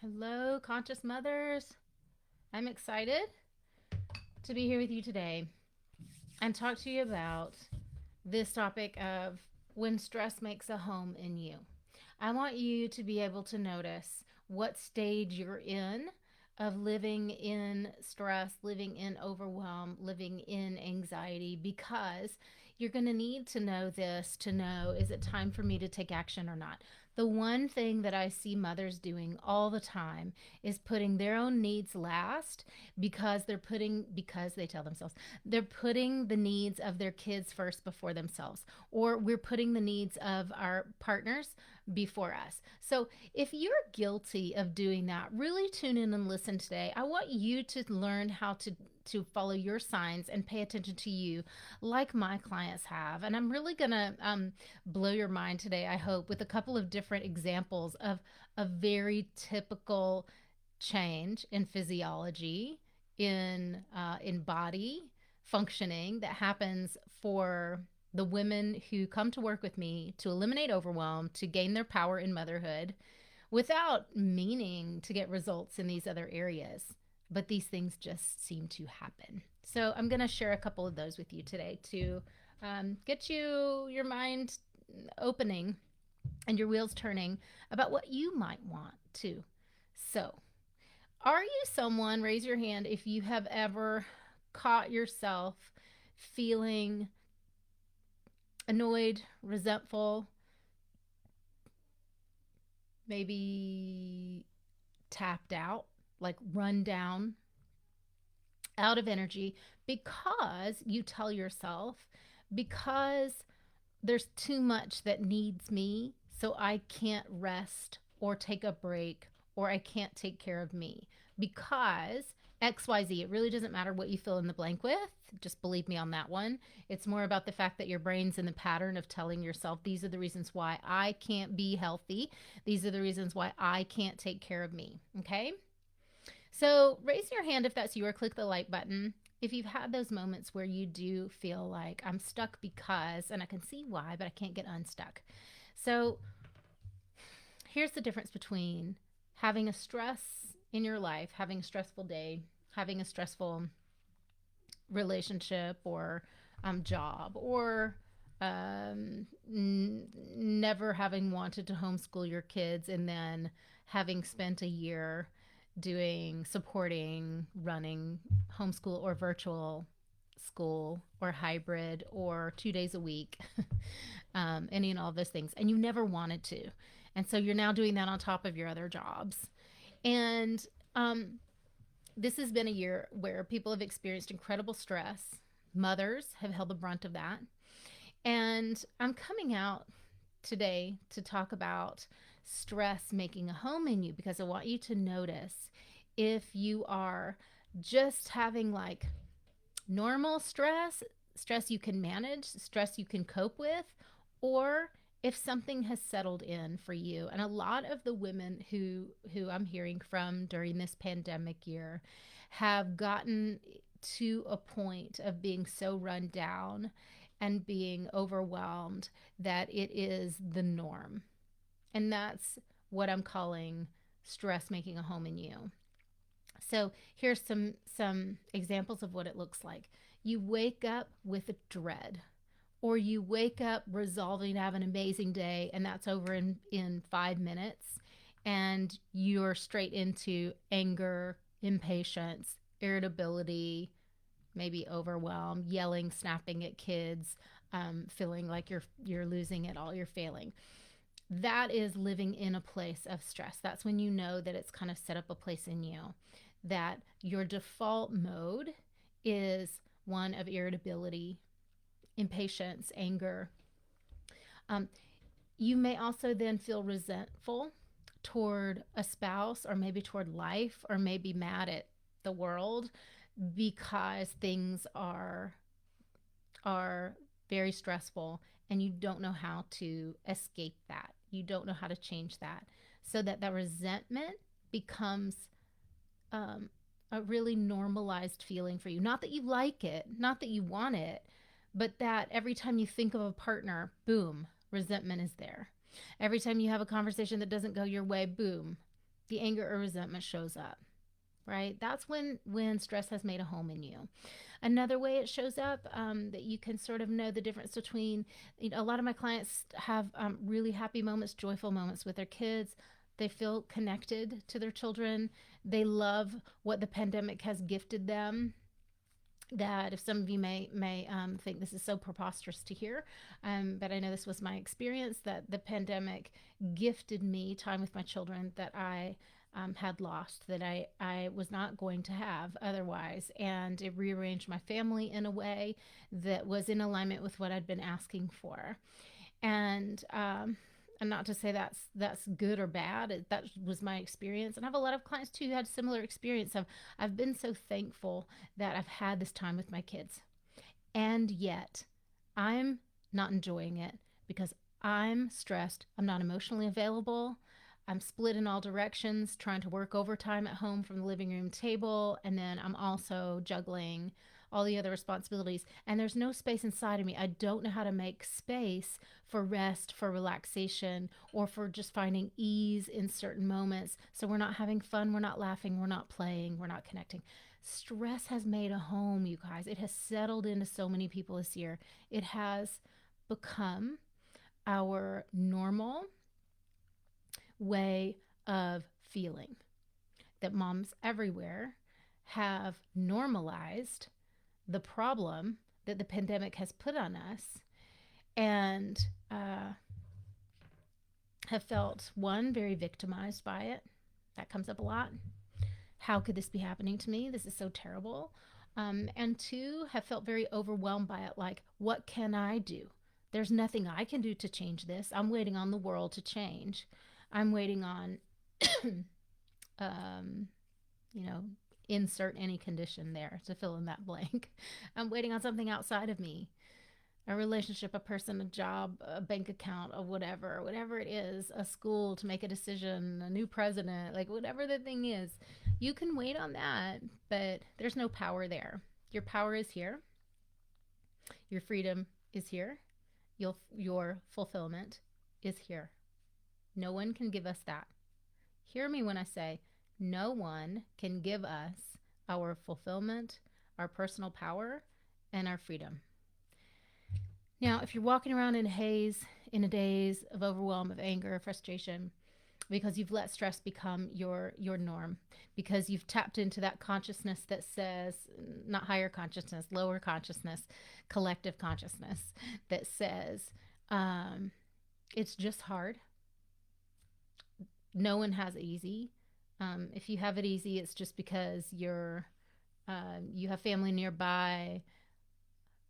Hello, conscious mothers. I'm excited to be here with you today and talk to you about this topic of when stress makes a home in you. I want you to be able to notice what stage you're in of living in stress, living in overwhelm, living in anxiety, because you're going to need to know this to know, is it time for me to take action or not? The one thing that I see mothers doing all the time is putting their own needs last because they tell themselves they're putting the needs of their kids first before themselves, or we're putting the needs of our partners before us. So if you're guilty of doing that, really tune in and listen today. I want you to learn how to follow your signs and pay attention to you like my clients have. And I'm really going to blow your mind today, I hope, with a couple of different examples of a very typical change in physiology, in body functioning that happens for the women who come to work with me to eliminate overwhelm, to gain their power in motherhood without meaning to get results in these other areas. But these things just seem to happen. So I'm going to share a couple of those with you today to get your mind opening and your wheels turning about what you might want to. So, are you someone, raise your hand if you have ever caught yourself feeling annoyed, resentful, maybe tapped out, like run down, out of energy because you tell yourself, because there's too much that needs me, so I can't rest or take a break or I can't take care of me because XYZ. It really doesn't matter what you fill in the blank with. Just believe me on that one. It's more about the fact that your brain's in the pattern of telling yourself, these are the reasons why I can't be healthy. These are the reasons why I can't take care of me. Okay? So raise your hand if that's you, or click the like button if you've had those moments where you do feel like I'm stuck because, and I can see why, but I can't get unstuck. So here's the difference between having a stress in your life, having a stressful day, having a stressful relationship or job, or never having wanted to homeschool your kids and then having spent a year supporting, running homeschool or virtual school or hybrid or 2 days a week, any and all of those things. And you never wanted to. And so you're now doing that on top of your other jobs. And this has been a year where people have experienced incredible stress. Mothers have held the brunt of that. And I'm coming out today to talk about stress making a home in you because I want you to notice if you are just having like normal stress you can manage, stress you can cope with, or if something has settled in for you. And a lot of the women who I'm hearing from during this pandemic year have gotten to a point of being so run down and being overwhelmed that it is the norm. And that's what I'm calling stress making a home in you. So here's some examples of what it looks like. You wake up with a dread, or you wake up resolving to have an amazing day, and that's over in 5 minutes, and you're straight into anger, impatience, irritability, maybe overwhelm, yelling, snapping at kids, feeling like you're losing it all, you're failing. That is living in a place of stress. That's when you know that it's kind of set up a place in you, that your default mode is one of irritability, impatience, anger. Um, you may also then feel resentful toward a spouse, or maybe toward life, or maybe mad at the world because things are very stressful and you don't know how to escape that. You don't know how to change that. So that the resentment becomes a really normalized feeling for you. Not that you like it, not that you want it, but that every time you think of a partner, boom, resentment is there. Every time you have a conversation that doesn't go your way, boom, the anger or resentment shows up, right? That's when stress has made a home in you. Another way it shows up, that you can sort of know the difference between, a lot of my clients have really happy moments, joyful moments with their kids. They feel connected to their children. They love what the pandemic has gifted them. That, if some of you may think this is so preposterous to hear, but I know this was my experience, that the pandemic gifted me time with my children that I had lost, that I was not going to have otherwise. And it rearranged my family in a way that was in alignment with what I'd been asking for. And not to say that's good or bad. That was my experience, and I have a lot of clients too who had similar experience. I've been so thankful that I've had this time with my kids, and yet I'm not enjoying it because I'm stressed. I'm not emotionally available. I'm split in all directions, trying to work overtime at home from the living room table. And then I'm also juggling all the other responsibilities. And there's no space inside of me. I don't know how to make space for rest, for relaxation, or for just finding ease in certain moments. So we're not having fun, we're not laughing, we're not playing, we're not connecting. Stress has made a home, you guys. It has settled into so many people this year. It has become our normal way of feeling, that moms everywhere have normalized the problem that the pandemic has put on us, and have felt, one, very victimized by it. That comes up a lot. How could this be happening to me? This is so terrible. And two, have felt very overwhelmed by it. Like, what can I do? There's nothing I can do to change this. I'm waiting on the world to change. I'm waiting on, um, you know, insert any condition there to fill in that blank. I'm waiting on something outside of me, a relationship, a person, a job, a bank account, or whatever it is, a school to make a decision, a new president, like whatever the thing is. You can wait on that, but there's no power there. Your power is here. Your freedom is here. Your fulfillment is here. No one can give us that. Hear me when I say no one can give us our fulfillment, our personal power, and our freedom. Now, if you're walking around in a haze, in a daze of overwhelm, of anger, frustration, because you've let stress become your norm, because you've tapped into that consciousness that says, not higher consciousness, lower consciousness, collective consciousness, that says, it's just hard. No one has it easy. If you have it easy, it's just because you have family nearby,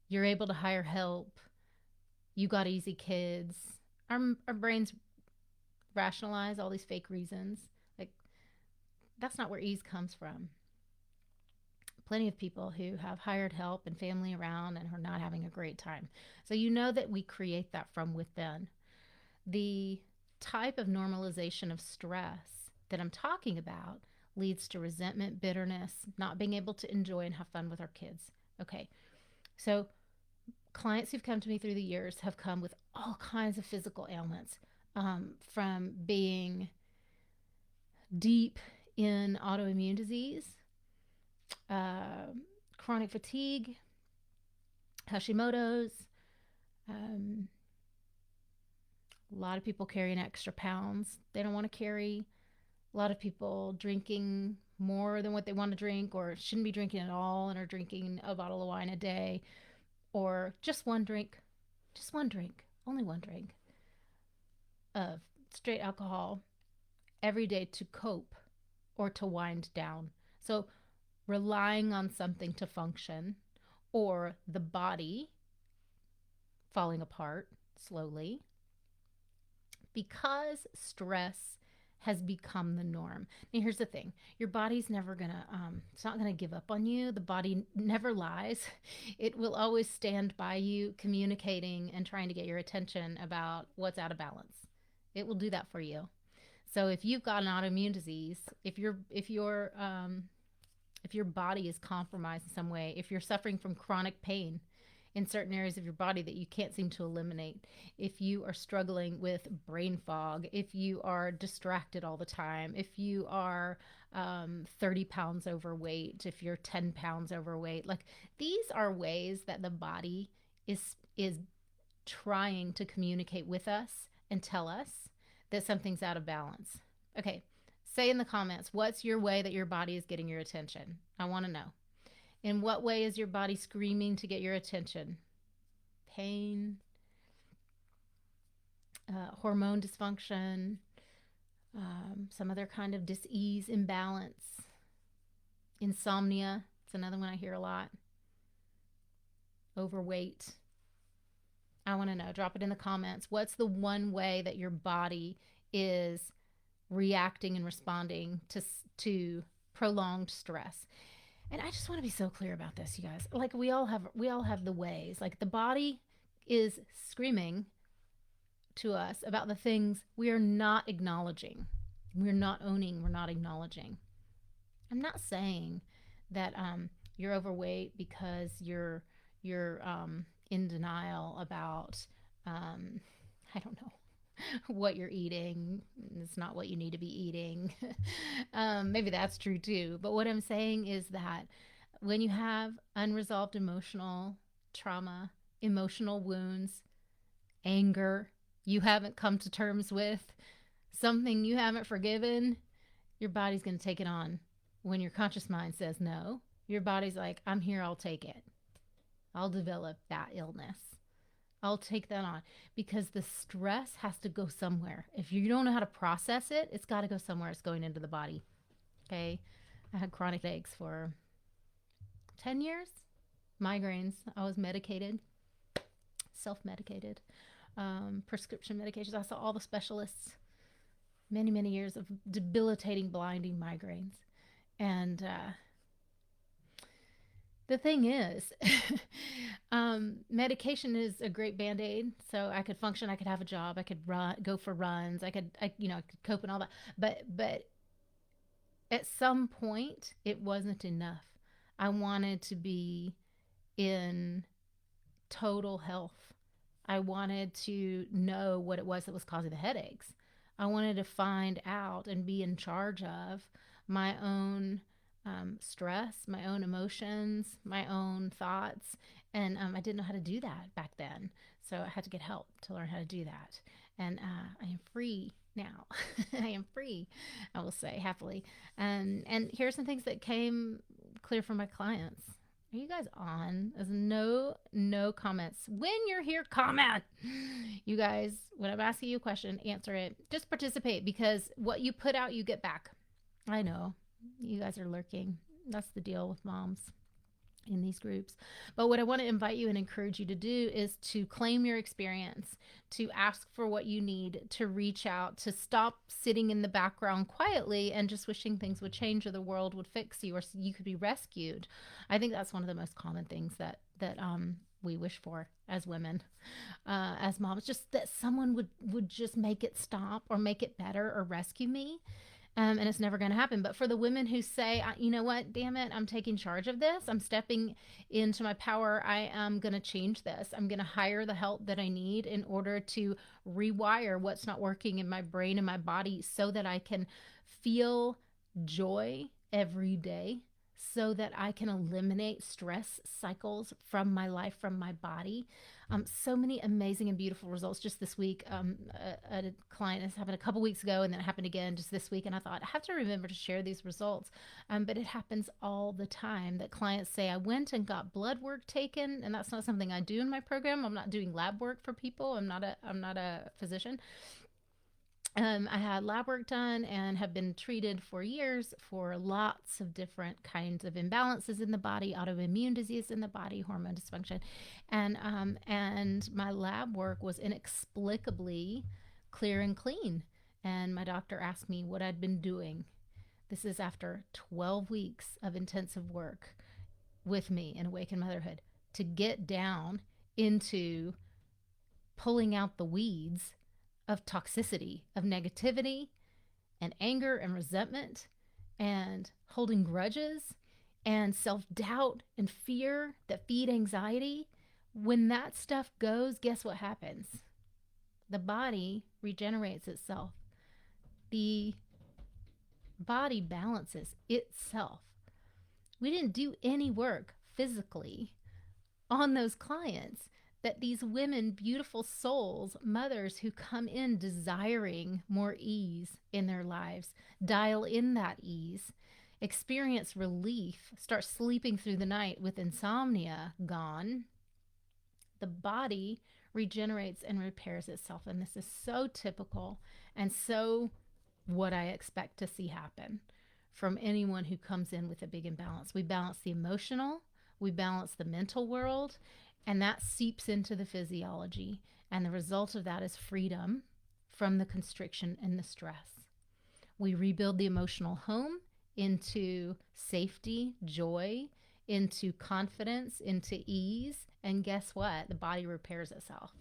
you're able to hire help, you got easy kids. Our brains rationalize all these fake reasons. Like, that's not where ease comes from. Plenty of people who have hired help and family around and are not having a great time. So you know that we create that from within. The type of normalization of stress that I'm talking about leads to resentment, bitterness, not being able to enjoy and have fun with our kids. Okay, so clients who've come to me through the years have come with all kinds of physical ailments, from being deep in autoimmune disease, uh, chronic fatigue, Hashimoto's. A lot of people carrying extra pounds they don't want to carry. A lot of people drinking more than what they want to drink or shouldn't be drinking at all and are drinking a bottle of wine a day, or just one drink, only one drink of straight alcohol every day to cope or to wind down. So relying on something to function, or the body falling apart slowly because stress has become the norm. Now, here's the thing. Your body's never gonna, it's not gonna give up on you. The body never lies. It will always stand by you, communicating and trying to get your attention about what's out of balance. It will do that for you. So if you've got an autoimmune disease, if your body is compromised in some way, if you're suffering from chronic pain in certain areas of your body that you can't seem to eliminate, if you are struggling with brain fog, if you are distracted all the time, if you are 30 pounds overweight, if you're 10 pounds overweight, like these are ways that the body is trying to communicate with us and tell us that something's out of balance. Okay, say in the comments, what's your way that your body is getting your attention? I want to know. In what way is your body screaming to get your attention? Pain, hormone dysfunction, some other kind of dis-ease, imbalance, insomnia. It's another one I hear a lot. Overweight. I want to know. Drop it in the comments. What's the one way that your body is reacting and responding to prolonged stress? And I just want to be so clear about this, you guys. Like we all have the ways. Like the body is screaming to us about the things we are not acknowledging. We're not owning, we're not acknowledging. I'm not saying that you're overweight because you're in denial about I don't know what you're eating. It's not what you need to be eating. Maybe that's true too. But what I'm saying is that when you have unresolved emotional trauma, emotional wounds, anger you haven't come to terms with, something you haven't forgiven, your body's going to take it on. When your conscious mind says no, your body's like, I'm here, I'll take it. I'll develop that illness. I'll take that on because the stress has to go somewhere. If you don't know how to process it, it's got to go somewhere. It's going into the body. Okay. I had chronic headaches for 10 years, migraines. I was medicated, self-medicated, prescription medications. I saw all the specialists, many, many years of debilitating, blinding migraines. And the thing is, medication is a great band-aid. So I could function, I could have a job, I could go for runs, I could cope and all that. But at some point, it wasn't enough. I wanted to be in total health. I wanted to know what it was that was causing the headaches. I wanted to find out and be in charge of my own stress, my own emotions, my own thoughts. And I didn't know how to do that back then. So I had to get help to learn how to do that. And I am free now. I am free, I will say, happily. And here's some things that came clear from my clients. Are you guys on? There's no comments. When you're here, comment. You guys, when I'm asking you a question, answer it. Just participate because what you put out, you get back. I know. You guys are lurking. That's the deal with moms in these groups. But what I want to invite you and encourage you to do is to claim your experience, to ask for what you need, to reach out, to stop sitting in the background quietly and just wishing things would change or the world would fix you or you could be rescued. I think that's one of the most common things that we wish for as women, as moms, just that someone would just make it stop or make it better or rescue me. And it's never going to happen. But for the women who say, you know what, damn it, I'm taking charge of this. I'm stepping into my power. I am going to change this. I'm going to hire the help that I need in order to rewire what's not working in my brain and my body so that I can feel joy every day, so that I can eliminate stress cycles from my life, from my body. So many amazing and beautiful results just this week. A client has happened a couple weeks ago, and then it happened again just this week. And I thought, I have to remember to share these results. But it happens all the time that clients say, I went and got blood work taken. And that's not something I do in my program. I'm not doing lab work for people. I'm not a physician. I had lab work done and have been treated for years for lots of different kinds of imbalances in the body, autoimmune disease in the body, hormone dysfunction. And my lab work was inexplicably clear and clean. And my doctor asked me what I'd been doing. This is after 12 weeks of intensive work with me in Awaken Motherhood to get down into pulling out the weeds of toxicity, of negativity and anger and resentment and holding grudges and self-doubt and fear that feed anxiety. When that stuff goes, guess what happens? The body regenerates itself. The body balances itself. We didn't do any work physically on those clients, that these women, beautiful souls, mothers who come in desiring more ease in their lives, dial in that ease, experience relief, start sleeping through the night with insomnia gone. The body regenerates and repairs itself. And this is so typical and so what I expect to see happen from anyone who comes in with a big imbalance. We balance the emotional, we balance the mental world, and that seeps into the physiology. And the result of that is freedom from the constriction and the stress. We rebuild the emotional home into safety, joy, into confidence, into ease. And guess what? The body repairs itself.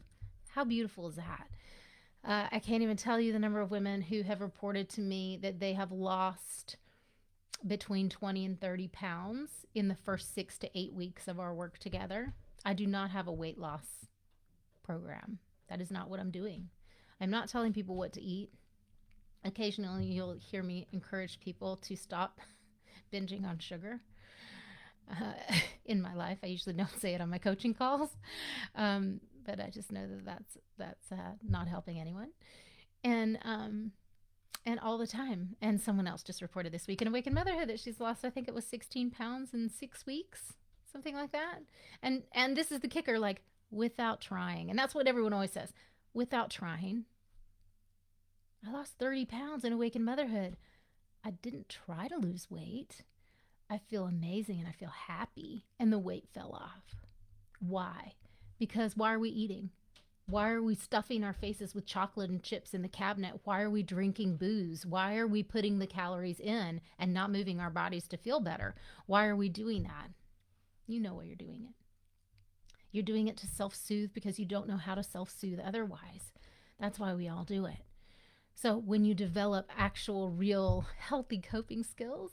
How beautiful is that? I can't even tell you the number of women who have reported to me that they have lost between 20 and 30 pounds in the first 6 to 8 weeks of our work together. I do not have a weight loss program. That is not what I'm doing. I'm not telling people what to eat. Occasionally, you'll hear me encourage people to stop binging on sugar. In my life, I usually don't say it on my coaching calls, but I just know that that's not helping anyone. And all the time. And someone else just reported this week in Awakened Motherhood that she's lost, I think it was 16 pounds in 6 weeks, something like that. And this is the kicker, like, without trying. And that's what everyone always says, without trying. I lost 30 pounds in Awakened Motherhood. I didn't try to lose weight. I feel amazing and I feel happy. And the weight fell off. Why? Because why are we eating? Why are we stuffing our faces with chocolate and chips in the cabinet? Why are we drinking booze? Why are we putting the calories in and not moving our bodies to feel better? Why are we doing that? You know why you're doing it. You're doing it to self-soothe because you don't know how to self-soothe otherwise. That's why we all do it. So when you develop actual, real, healthy coping skills,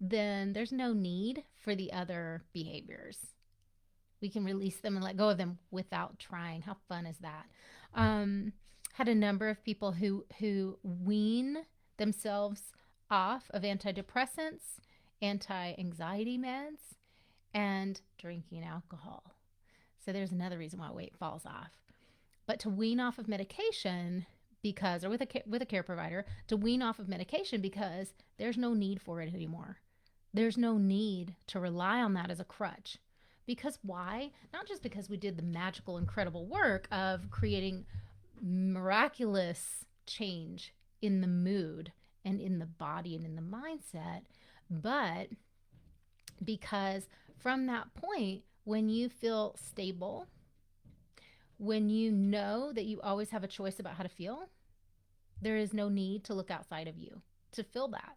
then there's no need for the other behaviors. We can release them and let go of them without trying. How fun is that? Had a number of people who wean themselves off of antidepressants, anti-anxiety meds, and drinking alcohol. So there's another reason why weight falls off. But to wean off of medication because, or with a care provider, to wean off of medication because there's no need for it anymore. There's no need to rely on that as a crutch. Because why? Not just because we did the magical, incredible work of creating miraculous change in the mood and in the body and in the mindset, but because from that point, when you feel stable, when you know that you always have a choice about how to feel, there is no need to look outside of you to feel that.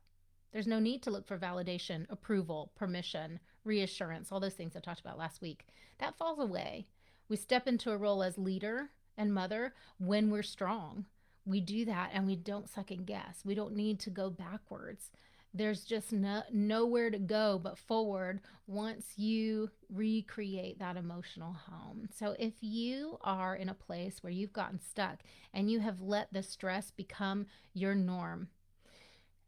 There's no need to look for validation, approval, permission, reassurance, all those things I talked about last week. That falls away. We step into a role as leader and mother when we're strong. We do that and we don't second guess. We don't need to go backwards. There's just nowhere to go but forward once you recreate that emotional home. So if you are in a place where you've gotten stuck and you have let the stress become your norm,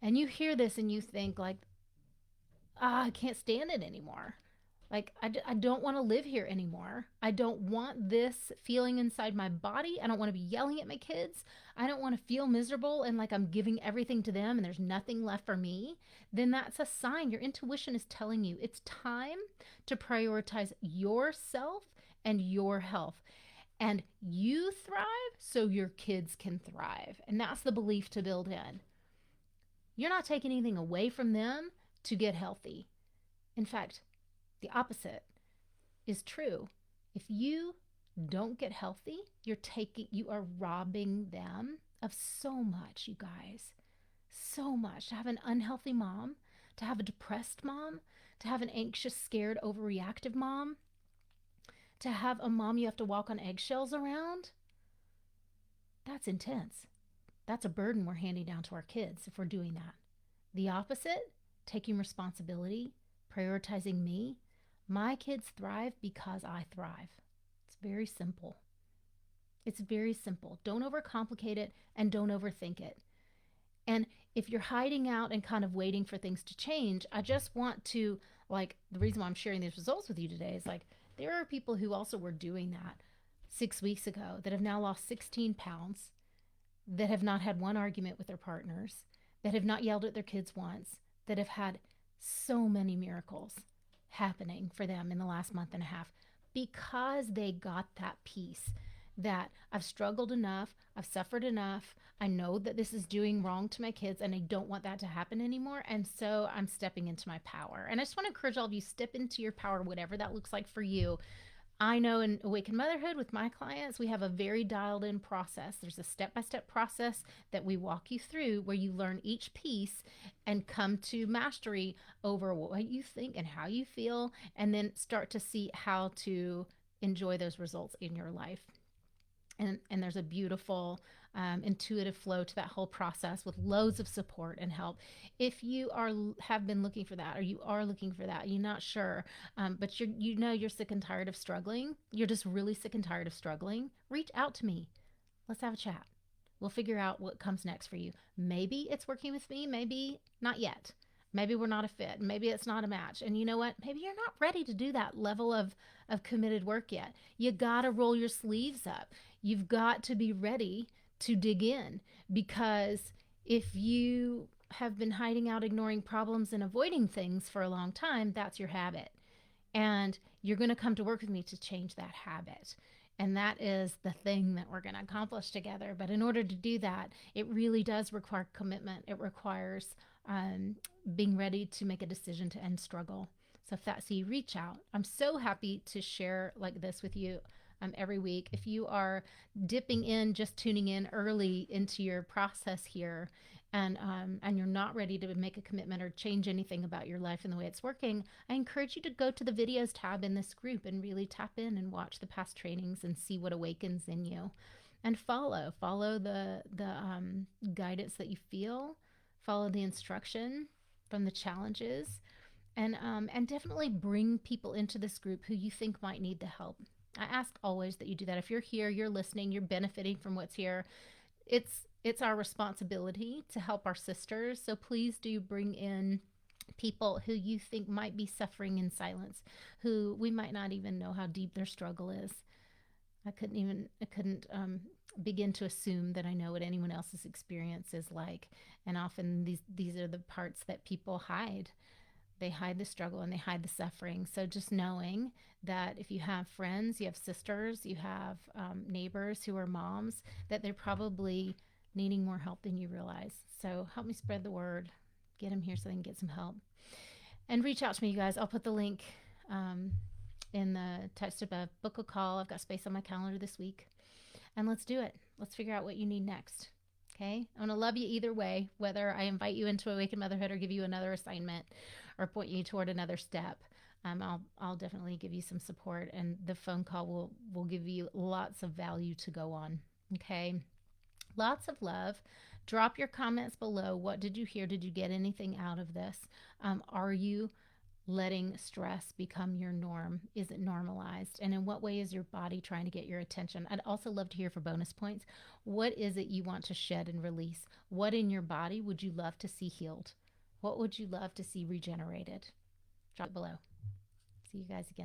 and you hear this and you think like, I can't stand it anymore. Like, I don't want to live here anymore. I don't want this feeling inside my body. I don't want to be yelling at my kids. I don't want to feel miserable and like I'm giving everything to them and there's nothing left for me. Then that's a sign. Your intuition is telling you it's time to prioritize yourself and your health. And you thrive so your kids can thrive. And that's the belief to build in. You're not taking anything away from them to get healthy. In fact, the opposite is true. If you don't get healthy, you are robbing them of so much, you guys. So much. To have an unhealthy mom, to have a depressed mom, to have an anxious, scared, overreactive mom, to have a mom you have to walk on eggshells around, that's intense. That's a burden we're handing down to our kids if we're doing that. The opposite, taking responsibility, prioritizing me. My kids thrive because I thrive. It's It's very simple. It's very simple. Don't overcomplicate it and don't overthink it. And if you're hiding out and kind of waiting for things to change, I just want to, like, the reason why I'm sharing these results with you today is like, there are people who also were doing that 6 weeks ago that have now lost 16 pounds, that have not had one argument with their partners, that have not yelled at their kids once, that have had so many miracles happening for them in the last month and a half because they got that peace that I've struggled enough, I've suffered enough, I know that this is doing wrong to my kids and I don't want that to happen anymore. And so I'm stepping into my power. And I just want to encourage all of you, step into your power, whatever that looks like for you. I know in Awaken Motherhood with my clients, we have a very dialed in process. There's a step by step process that we walk you through where you learn each piece and come to mastery over what you think and how you feel, and then start to see how to enjoy those results in your life. And there's a beautiful intuitive flow to that whole process with loads of support and help. If you have been looking for that, or you are looking for that, you're not sure, but you're sick and tired of struggling, you're just really sick and tired of struggling, reach out to me. Let's have a chat. We'll figure out what comes next for you. Maybe it's working with me, maybe not yet. Maybe we're not a fit. Maybe it's not a match. And you know what? Maybe you're not ready to do that level of committed work yet. You got to roll your sleeves up. You've got to be ready to dig in, because if you have been hiding out, ignoring problems, and avoiding things for a long time, that's your habit. And you're going to come to work with me to change that habit. And that is the thing that we're going to accomplish together. But in order to do that, it really does require commitment. It requires being ready to make a decision to end struggle. So if that's you, reach out. I'm so happy to share like this with you every week. If you are dipping in, just tuning in early into your process here, and you're not ready to make a commitment or change anything about your life and the way it's working, I encourage you to go to the videos tab in this group and really tap in and watch the past trainings and see what awakens in you, and follow the guidance that you feel, follow the instruction from the challenges, and definitely bring people into this group who you think might need the help. I ask always that you do that. If you're here, you're listening, you're benefiting from what's here, it's our responsibility to help our sisters. So please do bring in people who you think might be suffering in silence, who we might not even know how deep their struggle is. I couldn't begin to assume that I know what anyone else's experience is like. And often these are the parts that people hide. They hide the struggle and they hide the suffering. So just knowing that if you have friends, you have sisters, you have neighbors who are moms, that they're probably needing more help than you realize. So help me spread the word, get them here so they can get some help. And reach out to me, you guys. I'll put the link in the text above. Book a call. I've got space on my calendar this week. And let's do it. Let's figure out what you need next. Okay? I'm going to love you either way, whether I invite you into Awaken Motherhood or give you another assignment or point you toward another step. I'll definitely give you some support, and the phone call will give you lots of value to go on. Okay? Lots of love. Drop your comments below. What did you hear? Did you get anything out of this? Are you letting stress become your norm? Is it normalized? And in what way is your body trying to get your attention? I'd also love to hear for bonus points. What is it you want to shed and release? What in your body would you love to see healed? What would you love to see regenerated? Drop it below. See you guys again.